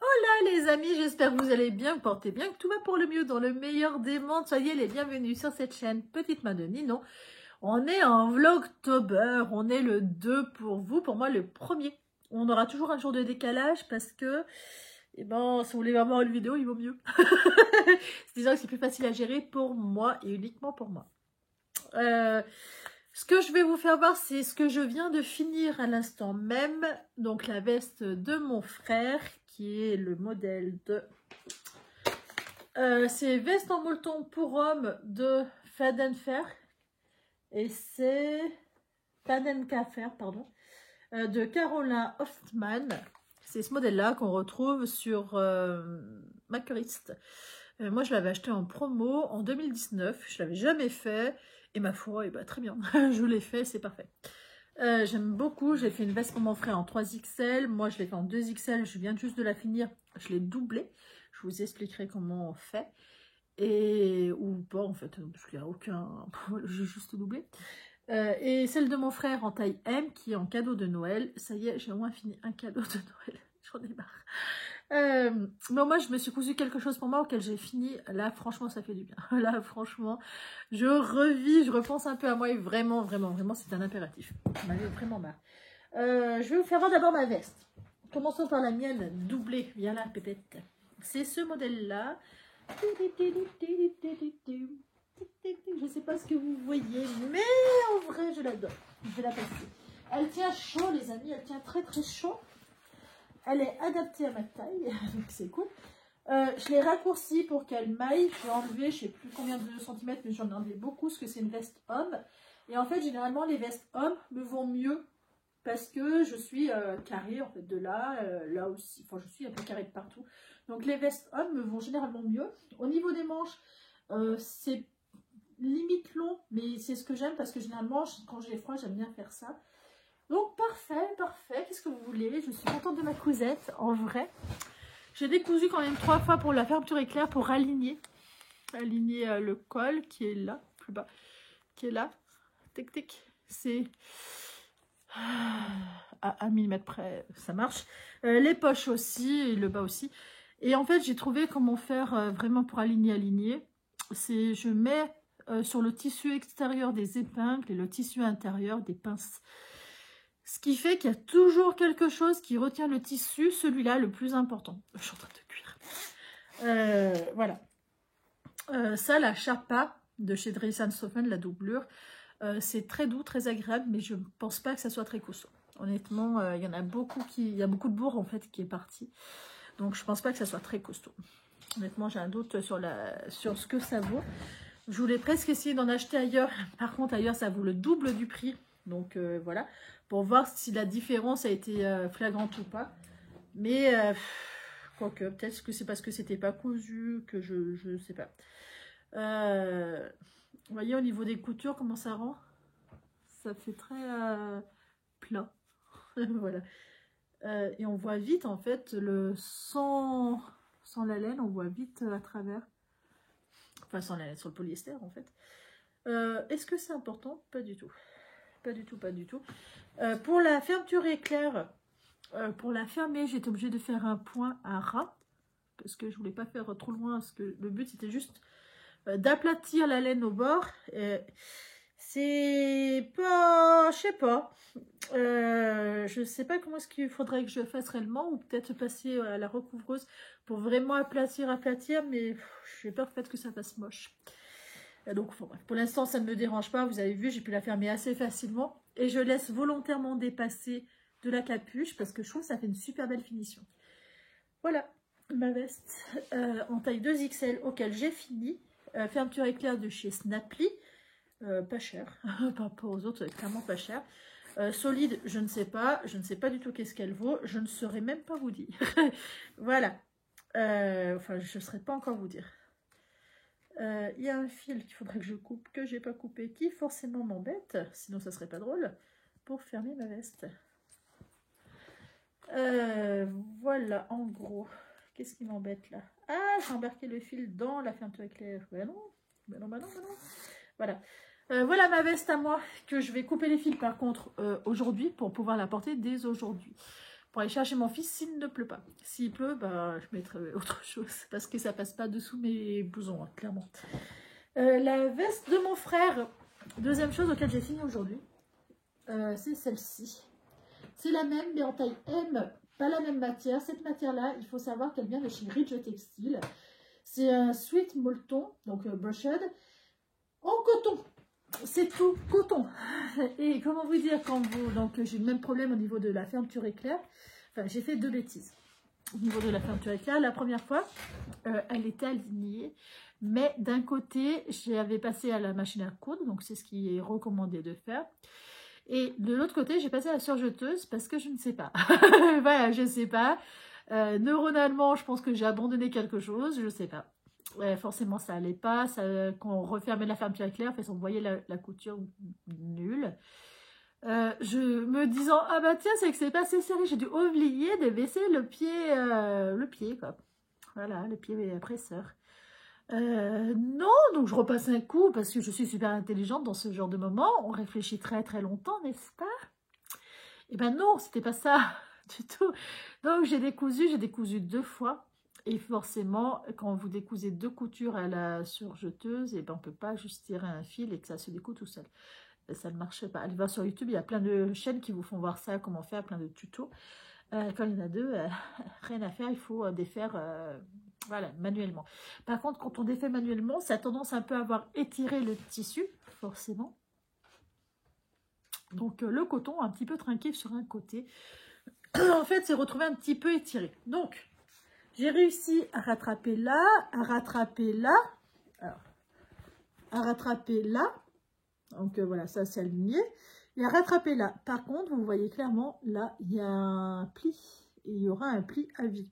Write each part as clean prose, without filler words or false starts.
Hola les amis, j'espère que vous allez bien, vous portez bien, que tout va pour le mieux dans le meilleur des mondes. Soyez les bienvenus sur cette chaîne Petite Main de Ninon. On est en vlogtober, on est le 2 pour vous, pour moi le premier. On aura toujours un jour de décalage parce que, eh ben, si vous voulez avoir une vidéo, il vaut mieux. C'est disant que c'est plus facile à gérer pour moi et uniquement pour moi. Ce que je vais vous faire voir, c'est ce que je viens de finir à l'instant même. Donc la veste de mon frère, qui est le modèle de... c'est veste en molleton pour homme de Fadenfer. Et c'est Fadenkafer, pardon. De Caroline Hoffman. C'est ce modèle-là qu'on retrouve sur Makerist. Moi, je l'avais acheté en promo en 2019. Je ne l'avais jamais fait. Et ma foi, eh ben, très bien. Je l'ai fait, c'est parfait. J'aime beaucoup. J'ai fait une veste pour mon frère en 3XL. Moi, je l'ai fait en 2XL. Je viens juste de la finir. Je l'ai doublée. Je vous expliquerai comment on fait. Et ou pas, en fait. Parce qu'il n'y a aucun... J'ai juste doublé. Et celle de mon frère en taille M, qui est en cadeau de Noël. Ça y est, j'ai au moins fini un cadeau de Noël. J'en ai marre. Mais moi, je me suis cousu quelque chose pour moi auquel j'ai fini. Là, franchement, ça fait du bien. Là, franchement, je revis, je repense un peu à moi et vraiment, c'est un impératif. J'en avais vraiment marre. Je vais vous faire voir d'abord ma veste. Commençons par la mienne doublée. Viens là, pépette. C'est ce modèle-là. Je ne sais pas ce que vous voyez, mais en vrai, je l'adore. Je vais la passer. Elle tient chaud, les amis. Elle tient très chaud. Elle est adaptée à ma taille, donc c'est cool. Je l'ai raccourcie pour qu'elle maille. Je vais enlever, je ne sais plus combien de centimètres, mais j'en ai enlevé beaucoup, parce que c'est une veste homme. Et en fait, généralement, les vestes hommes me vont mieux, parce que je suis carrée, en fait, de là, là aussi. Enfin, je suis un peu carrée de partout. Donc, les vestes hommes me vont généralement mieux. Au niveau des manches, c'est limite long, mais c'est ce que j'aime, parce que généralement, quand j'ai froid, j'aime bien faire ça. Donc parfait, qu'est-ce que vous voulez? Je suis contente de ma cousette, en vrai. J'ai décousu quand même 3 fois pour la fermeture éclair, pour aligner le col qui est là, plus bas, qui est là. Tic tic, c'est à 1 mm près, ça marche. Les poches aussi, et le bas aussi. Et en fait, j'ai trouvé comment faire vraiment pour aligner. C'est je mets sur le tissu extérieur des épingles et le tissu intérieur des pinces. Ce qui fait qu'il y a toujours quelque chose qui retient le tissu, celui-là le plus important. Je suis en train de cuire. Voilà. Ça, la Sharpa de chez Dries & Soffen, la doublure, c'est très doux, très agréable, mais je ne pense pas que ça soit très costaud. Honnêtement, il y en a beaucoup il y a beaucoup de bourre en fait qui est parti. Donc je ne pense pas que ça soit très costaud. Honnêtement, j'ai un doute sur ce que ça vaut. Je voulais presque essayer d'en acheter ailleurs. Par contre, ailleurs, ça vaut le double du prix. Donc voilà, pour voir si la différence a été flagrante ou pas. Mais quoique, peut-être que c'est parce que c'était pas cousu, que je sais pas. Vous voyez au niveau des coutures comment ça rend? Ça fait très plat. Voilà. Et on voit vite en fait, sans la laine, on voit vite à travers. Enfin sans la laine, sur le polyester en fait. Est-ce que c'est important? Pas du tout. Pas du tout. Pour la fermeture éclair, pour la fermer, j'étais obligée de faire un point à ras. Parce que je voulais pas faire trop loin. Parce que le but, c'était juste d'aplatir la laine au bord. C'est pas... Je sais pas. Je sais pas comment est-ce qu'il faudrait que je fasse réellement. Ou peut-être passer à la recouvreuse pour vraiment aplatir. Mais j'ai peur peut-être que ça fasse moche. Donc, enfin, bref, pour l'instant, ça ne me dérange pas. Vous avez vu, j'ai pu la fermer assez facilement. Et je laisse volontairement dépasser de la capuche parce que je trouve que ça fait une super belle finition. Voilà, ma veste en taille 2XL auquel j'ai fini. Fermeture éclair de chez Snapply. Pas cher, par rapport aux autres, clairement pas cher. Solide, je ne sais pas. Je ne sais pas du tout qu'est-ce qu'elle vaut. Je ne saurais même pas vous dire. Voilà. Enfin, je ne saurais pas encore vous dire. Il y a un fil qu'il faudrait que je coupe, que j'ai pas coupé, qui forcément m'embête, sinon ça serait pas drôle, pour fermer ma veste. Voilà, en gros. Qu'est-ce qui m'embête là? Ah, j'ai embarqué le fil dans la fermeture éclair. Ben non. Voilà. Voilà ma veste à moi, que je vais couper les fils par contre aujourd'hui, pour pouvoir la porter dès aujourd'hui. pour aller chercher mon fils s'il ne pleut pas. S'il pleut, bah, je mettrai autre chose parce que ça passe pas dessous mes blousons, hein, clairement. La veste de mon frère, deuxième chose auquel j'ai fini aujourd'hui, c'est celle-ci. C'est la même, mais en taille M, pas la même matière. Cette matière-là, il faut savoir qu'elle vient de chez Ridge Textile. C'est un sweat molleton, donc brushed, en coton. C'est tout coton. Et comment vous dire, quand vous... Donc j'ai le même problème au niveau de la fermeture éclair. Enfin, j'ai fait 2 bêtises. Au niveau de la fermeture éclair, la première fois, elle était alignée. Mais d'un côté, j'avais passé à la machine à coudre, donc c'est ce qui est recommandé de faire. Et de l'autre côté, j'ai passé à la surjeteuse parce que je ne sais pas. Voilà, je ne sais pas. Neuronalement, je pense que j'ai abandonné quelque chose, je ne sais pas. Forcément, ça allait pas. Quand on refermait la fermeture éclair, en fait, on voyait la couture nulle. Je me disant, ah bah tiens, c'est que c'est pas assez serré. J'ai dû oublier de baisser le pied, quoi. Voilà, le pied presseur. Non, donc je repasse un coup parce que je suis super intelligente dans ce genre de moment. On réfléchit très très longtemps, n'est-ce pas? Et ben non, c'était pas ça du tout. Donc j'ai décousu 2 fois. Et forcément, quand vous décousez 2 coutures à la surjeteuse, et ben on peut pas juste tirer un fil et que ça se découd tout seul. Ça ne marche pas. Allez voir sur YouTube, il y a plein de chaînes qui vous font voir ça, comment faire, plein de tutos. Quand il y en a 2, rien à faire, il faut défaire voilà, manuellement. Par contre, quand on défait manuellement, ça a tendance un peu à avoir étiré le tissu, forcément. Donc le coton un petit peu trinqué sur un côté. En fait, c'est retrouvé un petit peu étiré. Donc, j'ai réussi à rattraper là, à rattraper là, alors, à rattraper là. Donc voilà, ça c'est aligné. Et à rattraper là. Par contre, vous voyez clairement, là, il y a un pli. Et il y aura un pli à vie.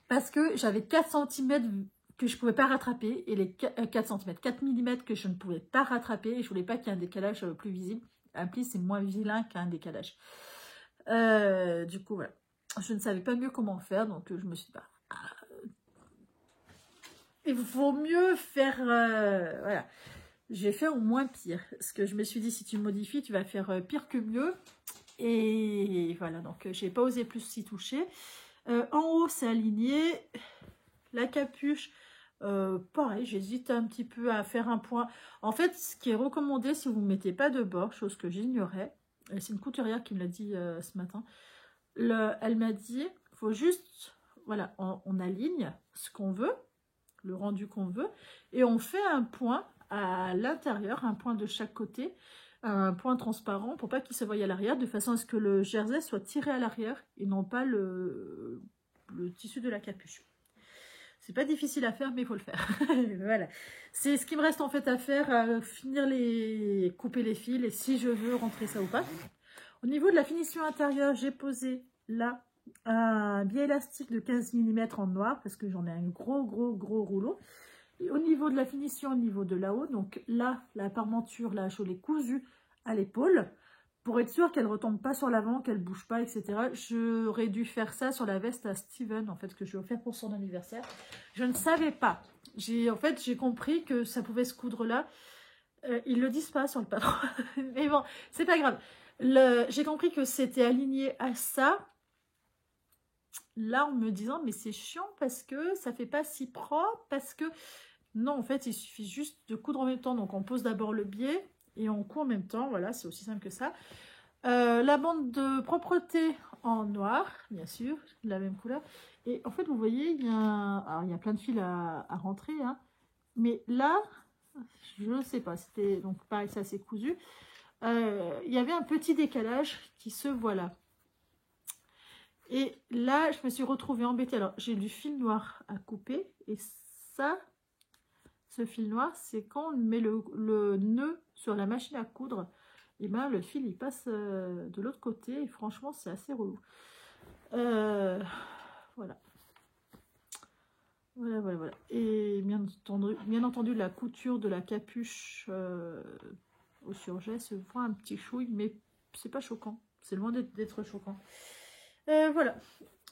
Parce que j'avais 4 cm que je ne pouvais pas rattraper. Et les 4 cm, 4 mm que je ne pouvais pas rattraper. Et je ne voulais pas qu'il y ait un décalage plus visible. Un pli, c'est moins vilain qu'un décalage. Du coup, voilà. Je ne savais pas mieux comment faire. Donc, je me suis dit, bah, il vaut mieux faire... voilà. J'ai fait au moins pire. Parce que je me suis dit, si tu modifies, tu vas faire pire que mieux. Et voilà, donc j'ai pas osé plus s'y toucher. En haut, c'est aligné. La capuche, pareil, j'hésite un petit peu à faire un point. En fait, ce qui est recommandé, si vous ne mettez pas de bord, chose que j'ignorais, c'est une couturière qui me l'a dit ce matin, elle m'a dit, il faut juste, voilà, on aligne ce qu'on veut, le rendu qu'on veut, et on fait un point à l'intérieur, un point de chaque côté, un point transparent pour pas qu'il se voie à l'arrière, de façon à ce que le jersey soit tiré à l'arrière et non pas le tissu de la capuche. C'est pas difficile à faire, mais il faut le faire. Voilà. C'est ce qui me reste en fait à faire, couper les fils et si je veux rentrer ça ou pas. Au niveau de la finition intérieure, j'ai posé là un biais élastique de 15 mm en noir parce que j'en ai un gros rouleau. Et au niveau de la finition, au niveau de là-haut, donc là, la parmenture, là, je l'ai cousue à l'épaule pour être sûre qu'elle ne retombe pas sur l'avant, qu'elle ne bouge pas, etc. J'aurais dû faire ça sur la veste à Steven, en fait, que je lui ai offert pour son anniversaire. Je ne savais pas. En fait, j'ai compris que ça pouvait se coudre là. Ils ne le disent pas sur le patron. Mais bon, c'est pas grave. J'ai compris que c'était aligné à ça. Là, en me disant, mais c'est chiant parce que ça fait pas si propre, parce que... Non, en fait, il suffit juste de coudre en même temps. Donc, on pose d'abord le biais et on coud en même temps. Voilà, c'est aussi simple que ça. La bande de propreté en noir, bien sûr, de la même couleur. Et en fait, vous voyez, il y a plein de fils à rentrer. Hein. Mais là, je ne sais pas. C'était donc pareil, ça c'est cousu. Il y avait un petit décalage qui se voit là. Et là, je me suis retrouvée embêtée. Alors, j'ai du fil noir à couper. Et ça... Ce fil noir, c'est quand on met le nœud sur la machine à coudre, et ben le fil il passe de l'autre côté et franchement c'est assez relou. Voilà. Voilà. Et bien entendu la couture de la capuche au surjet se voit un petit chouille, mais c'est pas choquant. C'est loin d'être choquant. Voilà.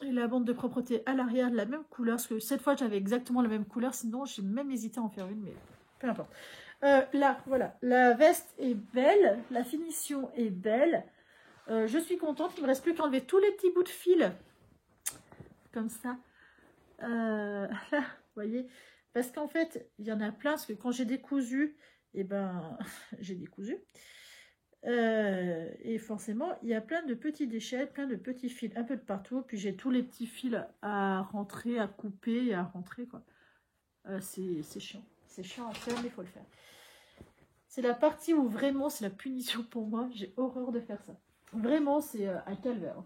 Et la bande de propreté à l'arrière de la même couleur, parce que cette fois j'avais exactement la même couleur, sinon j'ai même hésité à en faire une, mais peu importe. Là, voilà, la veste est belle, la finition est belle. Je suis contente, il ne me reste plus qu'à enlever tous les petits bouts de fil. Comme ça. Là, vous voyez. Parce qu'en fait, il y en a plein. Parce que quand j'ai décousu, et ben, j'ai décousu. Et forcément, il y a plein de petits déchets, plein de petits fils, un peu de partout. Puis j'ai tous les petits fils à rentrer, à couper et à rentrer, quoi. C'est chiant. C'est chiant à faire, mais il faut le faire. C'est la partie où vraiment c'est la punition pour moi. J'ai horreur de faire ça. Vraiment, c'est un calvaire.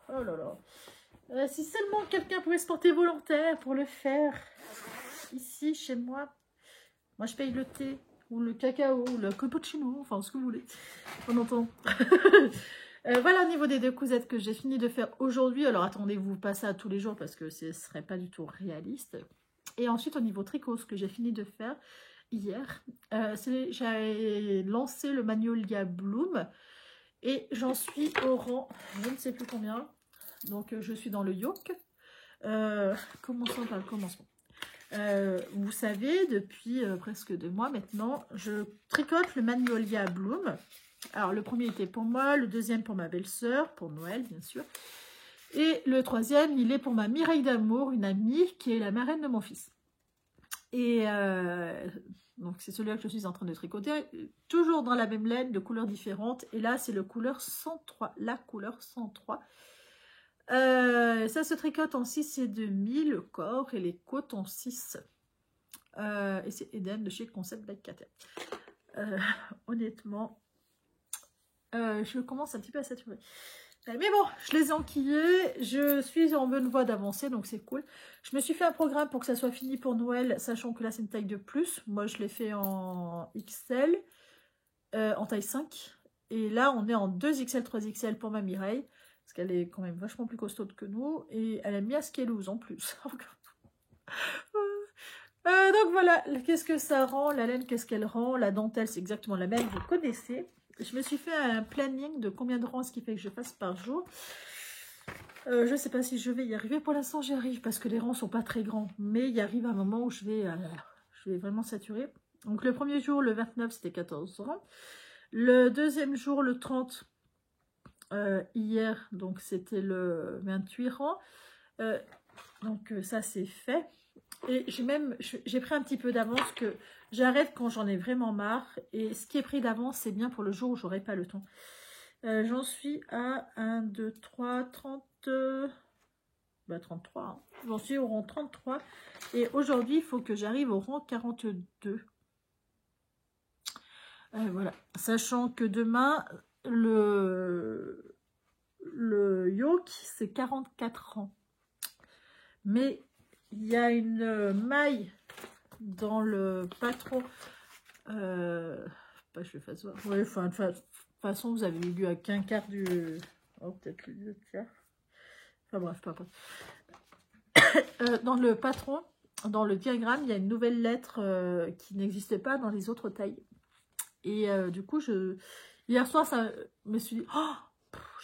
Oh là là. Si seulement quelqu'un pouvait se porter volontaire pour le faire. Ici, chez moi. Moi, je paye le thé, ou le cacao, ou le cappuccino, enfin, ce que vous voulez. On entend. Voilà au niveau des deux cousettes que j'ai fini de faire aujourd'hui. Alors, attendez-vous pas ça tous les jours parce que ce serait pas du tout réaliste. Et ensuite, au niveau tricot, ce que j'ai fini de faire hier, j'ai lancé le Magnolia Bloom et j'en suis au rang, je ne sais plus combien. Donc, je suis dans le yoke. Commençons par le commencement. Vous savez, depuis presque 2 mois maintenant, je tricote le Magnolia Bloom. Alors, le premier était pour moi, le deuxième pour ma belle-sœur, pour Noël, bien sûr. Et le troisième, il est pour ma Mireille d'amour, une amie qui est la marraine de mon fils. Et donc, c'est celui-là que je suis en train de tricoter, toujours dans la même laine, de couleurs différentes. Et là, c'est le couleur 103, la couleur 103. Ça se tricote en 6,5 le corps et les côtes en 6. Et c'est Eden de chez Concept by Kater. Honnêtement, je commence un petit peu à saturer. Mais bon, je les ai enquillés, je suis en bonne voie d'avancer, donc c'est cool. Je me suis fait un programme pour que ça soit fini pour Noël, sachant que là c'est une taille de plus. Moi je l'ai fait en XL, en taille 5. Et là on est en 2XL, 3XL pour ma Mireille, parce qu'elle est quand même vachement plus costaude que nous. Et elle aime bien ce qu'elle ose en plus. Donc voilà, qu'est-ce que ça rend, la laine, qu'est-ce qu'elle rend, la dentelle c'est exactement la même, vous connaissez. Je me suis fait un planning de combien de rangs ce qui fait que je fasse par jour. Je ne sais pas si je vais y arriver. Pour l'instant, j'y arrive parce que les rangs ne sont pas très grands. Mais il arrive un moment où je vais vraiment saturer. Donc, le premier jour, le 29, c'était 14 rangs. Le deuxième jour, le 30, hier, donc c'était le 28 rangs. Donc, ça, c'est fait. Et j'ai pris un petit peu d'avance que j'arrête quand j'en ai vraiment marre. Et ce qui est pris d'avance, c'est bien pour le jour où j'aurai pas le temps. J'en suis à 1, 2, 3, 30... 33. Hein. J'en suis au rang 33. Et aujourd'hui, il faut que j'arrive au rang 42. Voilà. Sachant que demain, le yoke, c'est 44 rangs. Mais il y a une maille dans le patron. Pas je vais faire ça. Ouais, enfin, de toute façon, vous avez lu à qu'un quart du. Oh, peut-être le tiers. Enfin bref, pas grave. Dans le patron, dans le diagramme, il y a une nouvelle lettre qui n'existait pas dans les autres tailles. Et du coup, hier soir, ça me suis dit, oh,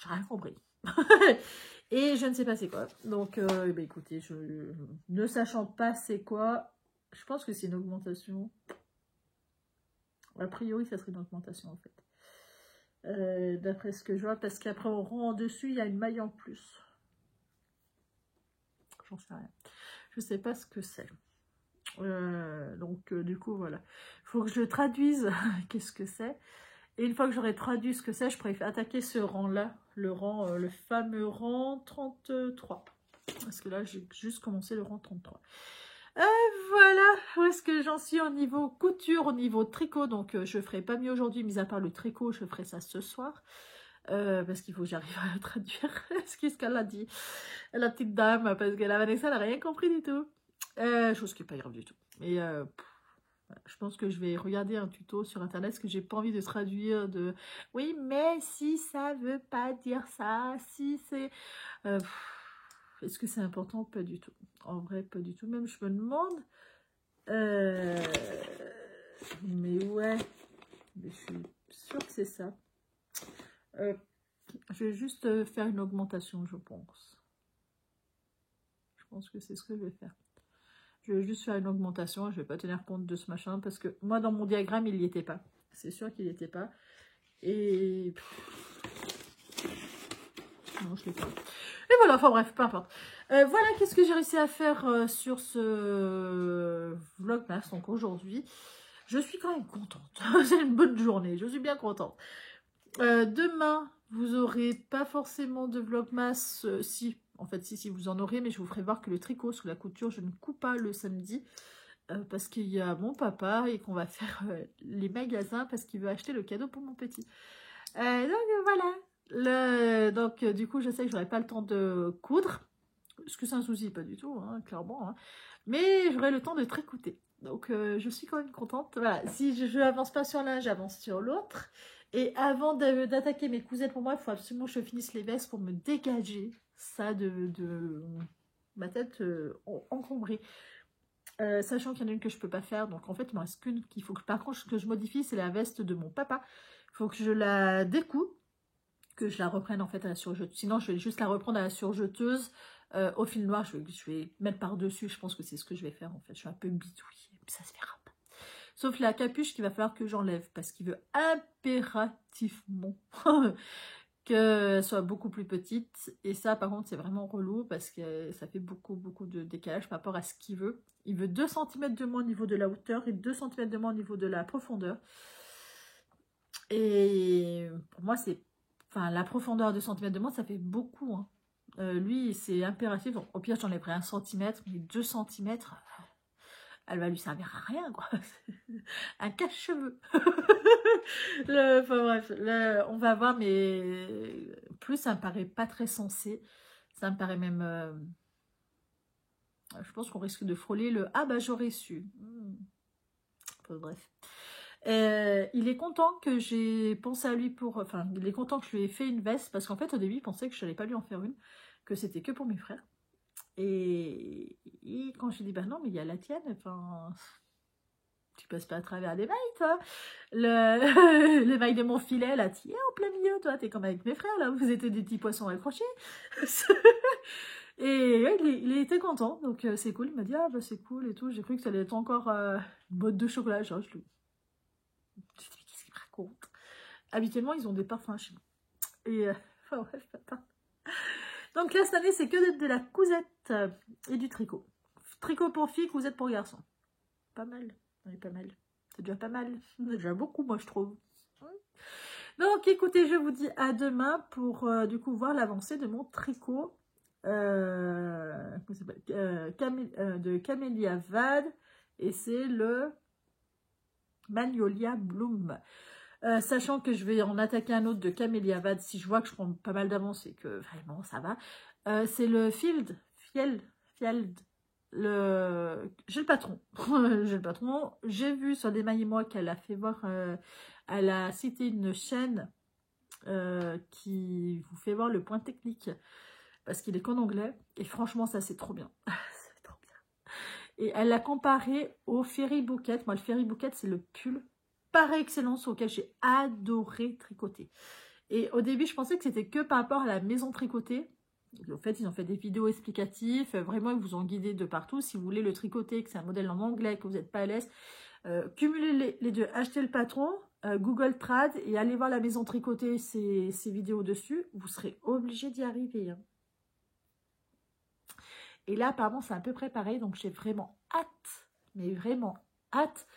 j'ai rien compris. Et je ne sais pas c'est quoi. Donc, ben, écoutez, ne sachant pas c'est quoi, je pense que c'est une augmentation. A priori, ça serait une augmentation en fait. D'après ce que je vois, parce qu'après, au rang en dessus, il y a une maille en plus. J'en sais rien. Je sais pas ce que c'est. Donc, du coup, voilà. Il faut que je traduise qu'est-ce que c'est. Et une fois que j'aurai traduit ce que c'est, je pourrais attaquer ce rang-là, le fameux rang 33. Parce que là, j'ai juste commencé le rang 33. Voilà où est-ce que j'en suis au niveau couture, au niveau tricot. Donc, je ne ferai pas mieux aujourd'hui, mis à part le tricot, je ferai ça ce soir. Parce qu'il faut que j'arrive à traduire ce qu'elle a dit, la petite dame, parce que la Vanessa n'a rien compris du tout. Chose qui n'est pas grave du tout. Mais je pense que je vais regarder un tuto sur internet, parce que j'ai pas envie de traduire de oui, mais si ça veut pas dire ça, si c'est. Est-ce que c'est important? Pas du tout. En vrai, pas du tout. Même je me demande. Mais ouais. Mais je suis sûre que c'est ça. Je vais juste faire une augmentation, je pense. Je pense que c'est ce que je vais faire. Je vais juste faire une augmentation. Je ne vais pas tenir compte de ce machin parce que moi, dans mon diagramme, il n'y était pas. C'est sûr qu'il n'y était pas. Et Non, je l'ai pas. Et voilà, enfin bref, peu importe. Voilà, qu'est-ce que j'ai réussi à faire sur ce vlogmas. Donc aujourd'hui, je suis quand même contente. C'est une bonne journée, je suis bien contente. Demain, vous aurez pas forcément de vlogmas. Si, en fait, si, vous en aurez, mais je vous ferai voir que le tricot sous la couture, je ne coupe pas le samedi. Parce qu'il y a mon papa et qu'on va faire les magasins parce qu'il veut acheter le cadeau pour mon petit. Donc voilà. Donc du coup, je sais que j'aurai pas le temps de coudre. Ce que c'est un souci, pas du tout, hein, clairement. Hein. Mais j'aurai le temps de tricoter. Donc je suis quand même contente. Voilà. Si je n'avance pas sur l'un, j'avance sur l'autre. Et avant d'attaquer mes cousettes pour moi, il faut absolument que je finisse les vestes pour me dégager ça de ma tête encombrée. Sachant qu'il y en a une que je peux pas faire, donc en fait il m'en reste qu'une qu'il faut que, par contre, ce que je modifie, c'est la veste de mon papa. Il faut que je la découpe, que je la reprenne en fait à la surjeteuse. Sinon je vais juste la reprendre à la surjeteuse au fil noir. Je vais mettre par dessus. Je pense que c'est ce que je vais faire en fait. Je suis un peu bidouille, ça se verra pas. Sauf la capuche qu'il va falloir que j'enlève parce qu'il veut impérativement qu'elle soit beaucoup plus petite. Et ça, par contre, c'est vraiment relou parce que ça fait beaucoup de décalage par rapport à ce qu'il veut. Il veut 2 cm de moins au niveau de la hauteur et 2 cm de moins au niveau de la profondeur. Et pour moi, c'est... Enfin, la profondeur à 2 cm de moins, ça fait beaucoup. Hein. Lui, c'est impératif. Donc, au pire, j'en ai pris 1 cm, mais 2 cm... Elle va lui servir à rien, quoi. Un cache-cheveux. Enfin bref, on va voir, mais plus ça me paraît pas très sensé. Ça me paraît même... je pense qu'on risque de frôler le « Ah bah j'aurais su ». Enfin, bref. Il est content que j'ai pensé à lui pour... Enfin, il est content que je lui ai fait une veste, parce qu'en fait, au début, il pensait que je n'allais pas lui en faire une, que c'était que pour mes frères. Et quand je lui ai dit, bah non, mais il y a la tienne, enfin, tu passes pas à travers les mailles, toi. Les mailles de mon filet, là, tu es en plein milieu, toi, t'es comme avec mes frères, là, vous étiez des petits poissons accrochés. Et il était content, donc c'est cool. Il m'a dit, ah bah c'est cool et tout. J'ai cru que ça allait être encore une botte de chocolat. Genre, je lui ai dit, mais qu'est-ce qu'il me raconte? Habituellement, ils ont des parfums chez moi. Et, enfin bref, papa. Donc là, cette année, c'est que de la cousette et du tricot. Tricot pour filles, cousette pour garçons. Pas mal. Oui, pas mal. C'est déjà pas mal. C'est déjà beaucoup, moi, je trouve. Donc, écoutez, je vous dis à demain pour, du coup, voir l'avancée de mon tricot de Camélia Vade. Et c'est le Magnolia Bloom. Sachant que je vais en attaquer un autre de Camélia Vade si je vois que je prends pas mal d'avance et que vraiment ça va. C'est le Field. J'ai le patron. J'ai le patron. J'ai vu sur des mailles et moi qu'elle a fait voir, elle a cité une chaîne qui vous fait voir le point technique parce qu'il est qu'en anglais. Et franchement, ça c'est trop bien. C'est trop bien. Et elle l'a comparé au Ferry Bouquet. Moi, le Ferry Bouquet, c'est le pull par excellence auquel j'ai adoré tricoter. Et au début, je pensais que c'était que par rapport à la maison tricotée. En fait, ils ont fait des vidéos explicatives. Vraiment, ils vous ont guidé de partout. Si vous voulez le tricoter, que c'est un modèle en anglais, que vous n'êtes pas à l'aise, cumulez les deux. Achetez le patron, Google Trad et allez voir la maison tricotée, ces vidéos dessus. Vous serez obligé d'y arriver. Hein. Et là, apparemment, c'est à peu près pareil. Donc, j'ai vraiment hâte, mais vraiment hâte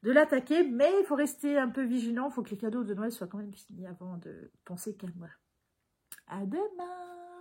de l'attaquer. Mais il faut rester un peu vigilant. Il faut que les cadeaux de Noël soient quand même finis avant de penser qu'à moi. À demain!